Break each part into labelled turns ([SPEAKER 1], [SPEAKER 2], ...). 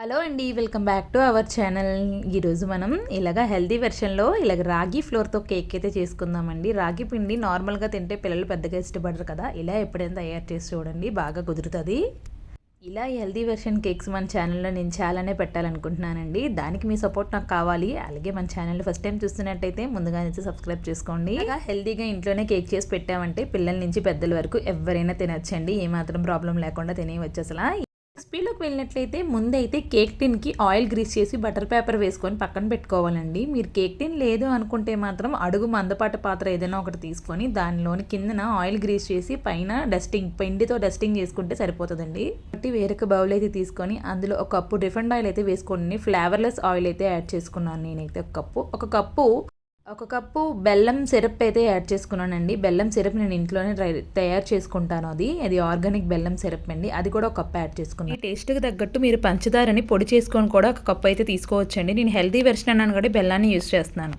[SPEAKER 1] Hello అండి, welcome back to our channel. ఈరోజు మనం ఇలాగ హెల్దీ వెర్షన్లో ఇలాగ రాగి ఫ్లోర్తో కేక్ అయితే చేసుకుందామండి. రాగి పిండి నార్మల్గా తింటే పిల్లలు పెద్దగా ఇష్టపడరు కదా, ఇలా ఎప్పుడైనా తయారు చేసి చూడండి, బాగా కుదురుతుంది. ఇలా హెల్దీ వెర్షన్ కేక్స్ మన ఛానల్లో నేను చాలానే పెట్టాలనుకుంటున్నానండి. దానికి మీ సపోర్ట్ నాకు కావాలి. అలాగే మన ఛానల్ ఫస్ట్ టైం చూస్తున్నట్టయితే ముందుగా నుంచి సబ్స్క్రైబ్ చేసుకోండి. ఇలా హెల్దీగా ఇంట్లోనే కేక్ చేసి పెట్టామంటే పిల్లల నుంచి పెద్దల వరకు ఎవరైనా తినచ్చండి, ఏమాత్రం ప్రాబ్లం లేకుండా తినేయవచ్చు. అసలు రెసిపీలోకి వెళ్ళినట్లయితే ముందైతే కేక్ టిన్కి ఆయిల్ గ్రీస్ చేసి బటర్ పేపర్ వేసుకొని పక్కన పెట్టుకోవాలండి. మీరు కేక్ టిన్ లేదు అనుకుంటే మాత్రం అడుగు మందపాటి పాత్ర ఏదైనా ఒకటి తీసుకొని దానిలోని కిందన ఆయిల్ గ్రీస్ చేసి పైన డస్టింగ్ పిండితో డస్టింగ్ చేసుకుంటే సరిపోతుందండి. కాబట్టి వేరొక బౌల్ అయితే తీసుకొని అందులో ఒక కప్పు రిఫైండ్ ఆయిల్ అయితే వేసుకొని ఫ్లేవర్లెస్ ఆయిల్ అయితే యాడ్ చేసుకున్నాను. నేనైతే ఒక కప్పు బెల్లం సిరప్ అయితే యాడ్ చేసుకున్నానండి. బెల్లం సిరప్ నేను ఇంట్లోనే తయారు చేసుకుంటాను. అది ఆర్గానిక్ బెల్లం సిరప్ అండి. అది కూడా ఒక కప్ యాడ్ చేసుకున్నాను. ఈ టేస్ట్కి తగ్గట్టు మీరు పంచదారని పొడి చేసుకొని కూడా ఒక కప్ అయితే తీసుకోవచ్చండి. నేను హెల్తీ వెర్షన్ అన్నాను కూడా బెల్లాన్ని యూజ్ చేస్తున్నాను.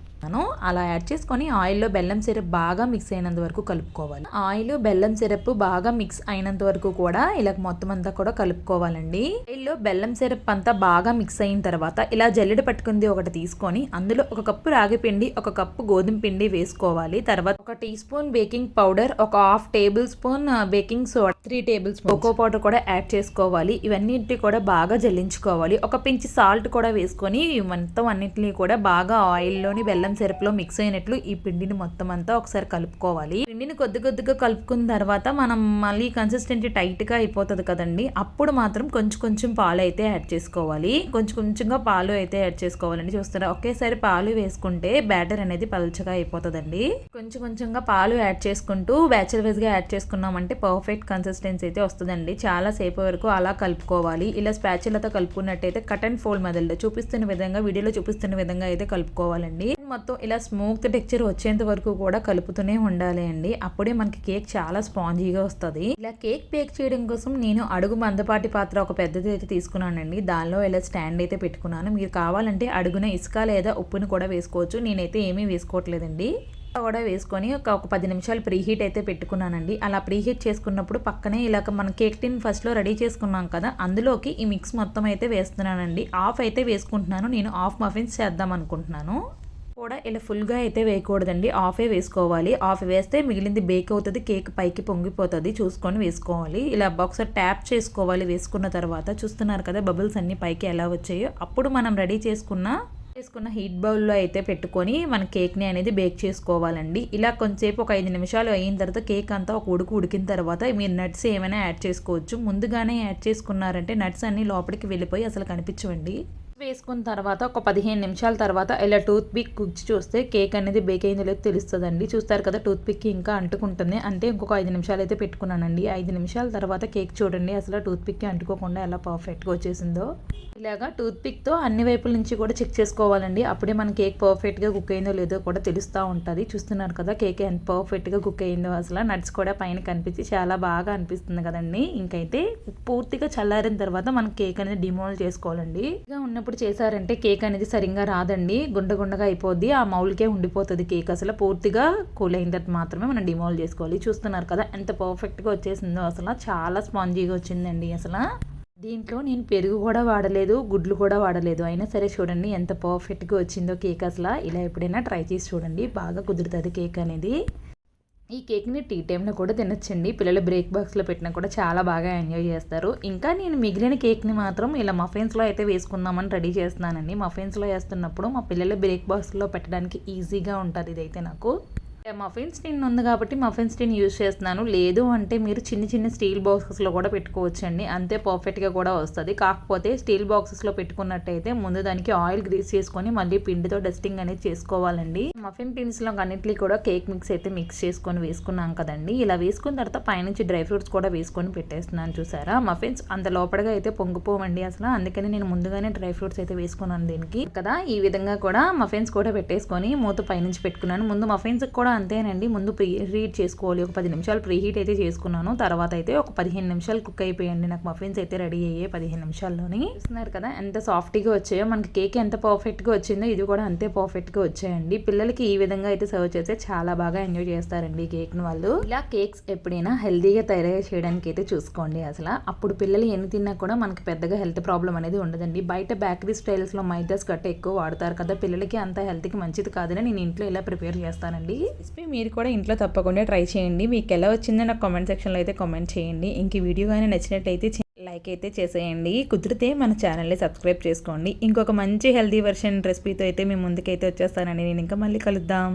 [SPEAKER 1] అలా యాడ్ చేసుకొని ఆయిల్లో బెల్లం సిరప్ బాగా మిక్స్ అయినంత వరకు కలుపుకోవాలి. ఆయిల్ బెల్లం సిరప్ బాగా మిక్స్ అయినంత వరకు కూడా ఇలా మొత్తం అంతా కూడా కలుపుకోవాలండి. ఆయిల్లో బెల్లం సిరప్ అంతా బాగా మిక్స్ అయిన తర్వాత ఇలా జల్లెడ పట్టుకుంది ఒకటి తీసుకొని అందులో ఒక కప్పు రాగి పిండి, ఒక కప్పు గోధుమ పిండి వేసుకోవాలి. తర్వాత ఒక టీ స్పూన్ బేకింగ్ పౌడర్, ఒక half tablespoon baking soda, 3 tablespoon cocoa powder కూడా యాడ్ చేసుకోవాలి. ఇవన్నింటి కూడా బాగా జల్లించుకోవాలి. ఒక పించ్ సాల్ట్ కూడా వేసుకొని మొత్తం అన్నింటినీ కూడా బాగా ఆయిల్లోని బెల్లం సిరప్ లో మిక్స్ అయినట్లు ఈ పిండిని మొత్తం అంతా ఒకసారి కలుపుకోవాలి. పిండిని కొద్దిగా కలుపుకున్న తర్వాత మనం మళ్ళీ కన్సిస్టెన్సీ టైట్ గా అయిపోతుంది కదండి, అప్పుడు మాత్రం కొంచెం పాలు అయితే యాడ్ చేసుకోవాలి. కొంచెంగా పాలు అయితే యాడ్ చేసుకోవాలండి. చూస్తారా, ఒకేసారి పాలు వేసుకుంటే బ్యాటర్ అనేది పలుచగా అయిపోతుందండి. కొంచెంగా పాలు యాడ్ చేసుకుంటూ బ్యాచర్ వైజ్ గా యాడ్ చేసుకున్నామంటే పర్ఫెక్ట్ కన్సిస్టెన్సీ అయితే వస్తుందండి. చాలా సేపు వరకు అలా కలుపుకోవాలి. ఇలా స్పాచులాతో కలుపుకున్నట్టయితే కట్ అండ్ ఫోల్డ్ మొదలు చూపిస్తున్న విధంగా, వీడియోలో చూపిస్తున్న విధంగా అయితే కలుపుకోవాలండి. మొత్తం ఇలా స్మూత్ టెక్చర్ వచ్చేంత వరకు కూడా కలుపుతూనే ఉండాలి అండి. అప్పుడే మనకి కేక్ చాలా స్పాంజీగా వస్తుంది. ఇలా కేక్ బేక్ చేయడం కోసం నేను అడుగు మందపాటి పాత్ర ఒక పెద్దది అయితే తీసుకున్నానండి. దానిలో ఇలా స్టాండ్ అయితే పెట్టుకున్నాను. మీరు కావాలంటే అడుగున ఇసుక లేదా ఉప్పుని కూడా వేసుకోవచ్చు. నేనైతే ఏమీ వేసుకోవట్లేదండి. కూడా వేసుకొని ఒక 10 నిమిషాలు ప్రీహీట్ అయితే పెట్టుకున్నానండి. అలా ప్రీహీట్ చేసుకున్నప్పుడు పక్కనే ఇలా మన కేక్ టిన్ ఫస్ట్లో రెడీ చేసుకున్నాం కదా, అందులోకి ఈ మిక్స్ మొత్తం అయితే వేస్తున్నానండి. హాఫ్ అయితే వేసుకుంటున్నాను. నేను హాఫ్ మఫిన్స్ చేద్దాం అనుకుంటున్నాను. కూడా ఇలా ఫుల్గా అయితే వేయకూడదండి, హాఫే వేసుకోవాలి. హాఫ్ వేస్తే మిగిలింది బేక్ అవుతుంది, కేక్ పైకి పొంగిపోతుంది. చూసుకొని వేసుకోవాలి. ఇలా ఒకసారి ట్యాప్ చేసుకోవాలి. వేసుకున్న తర్వాత చూస్తున్నారు కదా బబుల్స్ అన్ని పైకి ఎలా వచ్చాయో, అప్పుడు మనం రెడీ చేసుకున్న హీట్ బౌల్లో అయితే పెట్టుకొని మన కేక్ని అనేది బేక్ చేసుకోవాలండి. ఇలా కొంచెంసేపు ఒక 5 నిమిషాలు అయిన తర్వాత కేక్ అంతా ఒక ఉడికిన తర్వాత మీరు నట్స్ ఏమైనా యాడ్ చేసుకోవచ్చు. ముందుగానే యాడ్ చేసుకున్నారంటే నట్స్ అన్ని లోపలికి వెళ్ళిపోయి అసలు కనిపించవండి. వేసుకున్న తర్వాత ఒక 15 నిమిషాల తర్వాత ఇలా టూత్ పిక్ గుచ్చి చూస్తే కేక్ అనేది బేక్ అయిందో లేదో తెలుస్తుందండి. చూస్తారు కదా, టూత్ పిక్ ఇంకా అంటుకుంటుంది. అంటే ఇంకొక 5 నిమిషాలు అయితే పెట్టుకున్నానండి. 5 నిమిషాల తర్వాత కేక్ చూడండి అసలు టూత్ పిక్ అంటుకోకుండా ఎలా పర్ఫెక్ట్గా వచ్చేసిందో. ఇలాగా టూత్ పిక్తో అన్ని వైపుల నుంచి కూడా చెక్ చేసుకోవాలండి. అప్పుడే మన కేక్ పర్ఫెక్ట్గా కుక్ అయిందో లేదో కూడా తెలుస్తూ ఉంటుంది. చూస్తున్నారు కదా కేక్ ఎంత పర్ఫెక్ట్గా కుక్ అయిందో. అసలు నట్స్ కూడా పైన కనిపించి చాలా బాగా అనిపిస్తుంది కదండి. ఇంకైతే పూర్తిగా చల్లారిన తర్వాత మనం కేక్ అనేది డిమోల్డ్ చేసుకోవాలండి. ఇలా ఉన్నప్పుడు చేశారంటే కేక్ అనేది సరిగ్గా రాదండి, గుండగా అయిపోద్ది. ఆ మౌల్కే ఉండిపోతుంది కేక్. అసలు పూర్తిగా కూల్ అయిన తర్వాత మాత్రమే మనం డిమోల్డ్ చేసుకోవాలి. చూస్తున్నారు కదా ఎంత పర్ఫెక్ట్గా వచ్చేసిందో. అసలు చాలా స్పాంజీగా వచ్చిందండి. అసలు దీంట్లో నేను పెరుగు కూడా వాడలేదు, గుడ్లు కూడా వాడలేదు. అయినా సరే చూడండి ఎంత పర్ఫెక్ట్గా వచ్చిందో కేక్. అసలు ఇలా ఎప్పుడైనా ట్రై చేసి చూడండి, బాగా కుదురుతుంది కేక్ అనేది. ఈ కేక్ని టీ టైంలో కూడా తినొచ్చండి. పిల్లలు బ్రేక్ బాక్స్లో పెట్టినా కూడా చాలా బాగా ఎంజాయ్ చేస్తారు. ఇంకా నేను మిగిలిన కేక్ని మాత్రం ఇలా మఫిన్స్లో అయితే వేసుకుందామని రెడీ చేస్తున్నానండి. మఫిన్స్లో వేస్తున్నప్పుడు మా పిల్లలు బ్రేక్ బాక్స్లో పెట్టడానికి ఈజీగా ఉంటుంది. ఇదైతే నాకు మఫిన్స్ టిన్ ఉంది కాబట్టి మఫిన్స్ టిన్ యూజ్ చేస్తున్నాను. లేదు అంటే మీరు చిన్న స్టీల్ బాక్సెస్లో కూడా పెట్టుకోవచ్చండి, అంతే పర్ఫెక్ట్గా కూడా వస్తుంది. కాకపోతే స్టీల్ బాక్సెస్లో పెట్టుకున్నట్టయితే ముందు దానికి ఆయిల్ గ్రీస్ చేసుకొని మళ్ళీ పిండితో డస్టింగ్ అనేది చేసుకోవాలండి. మఫిన్ టిన్స్లో అన్నింటినీ కూడా కేక్ మిక్స్ అయితే మిక్స్ చేసుకొని వేసుకున్నాం కదండి. ఇలా వేసుకున్న తర్వాత పైనుంచి డ్రై ఫ్రూట్స్ కూడా వేసుకొని పెట్టేస్తున్నాను. చూసారా, మఫిన్స్ అంత లోపలగా అయితే పొంగిపోవండి అసలు. అందుకని నేను ముందుగానే డ్రై ఫ్రూట్స్ అయితే వేసుకున్నాను దీనికి కదా. ఈ విధంగా కూడా మఫిన్స్ కూడా పెట్టేసుకొని మూత పైనుంచి పెట్టుకున్నాను. ముందు మఫిన్స్ కూడా అంతేనండి, ముందు ప్రీ హీట్ చేసుకోవాలి. ఒక 10 నిమిషాలు ప్రీ హీట్ అయితే చేసుకున్నాను. తర్వాత అయితే ఒక 15 నిమిషాలు కుక్ అయిపోయండి. నాకు మఫిన్స్ అయితే రెడీ అయ్యాయి 15 నిమిషాల్లోని. చూస్తున్నారు కదా ఎంత సాఫ్ట్గా వచ్చాయో. మనకి కేక్ ఎంత పర్ఫెక్ట్గా వచ్చిందో ఇది కూడా అంతే పర్ఫెక్ట్గా వచ్చాయండి. పిల్లలకి ఈ విధంగా అయితే సర్వ్ చేస్తే చాలా బాగా ఎంజాయ్ చేస్తారండి ఈ కేక్ని వాళ్ళు. ఇలా కేక్స్ ఎప్పుడైనా హెల్తీగా తయారు చేయడానికి అయితే చూసుకోండి. అసలు అప్పుడు పిల్లలు ఎన్ని తిన్నా కూడా మనకి పెద్దగా హెల్త్ ప్రాబ్లం అనేది ఉండదండి. బయట బేకరీ స్టైల్స్లో మైదాస్ గట్ట ఎక్కువ వాడతారు కదా, పిల్లలకి అంత హెల్త్కి మంచిది కాదని నేను ఇంట్లో ఇలా ప్రిపేర్ చేస్తానండి. రెసిపీ మీరు కూడా ఇంట్లో తప్పకుండా ట్రై చేయండి. మీకు ఎలా వచ్చిందో నాకు కామెంట్ సెక్షన్లో అయితే కామెంట్ చేయండి. ఇంక ఈ వీడియో కానీ నచ్చినట్టయితే లైక్ అయితే చేసేయండి. కుదిరితే మన ఛానల్ని సబ్స్క్రైబ్ చేసుకోండి. ఇంకొక మంచి హెల్తీ వర్షన్ రెసిపీతో అయితే మీ ముందుకైతే వచ్చేస్తానండి. నేను ఇంకా మళ్ళీ కలుద్దాం.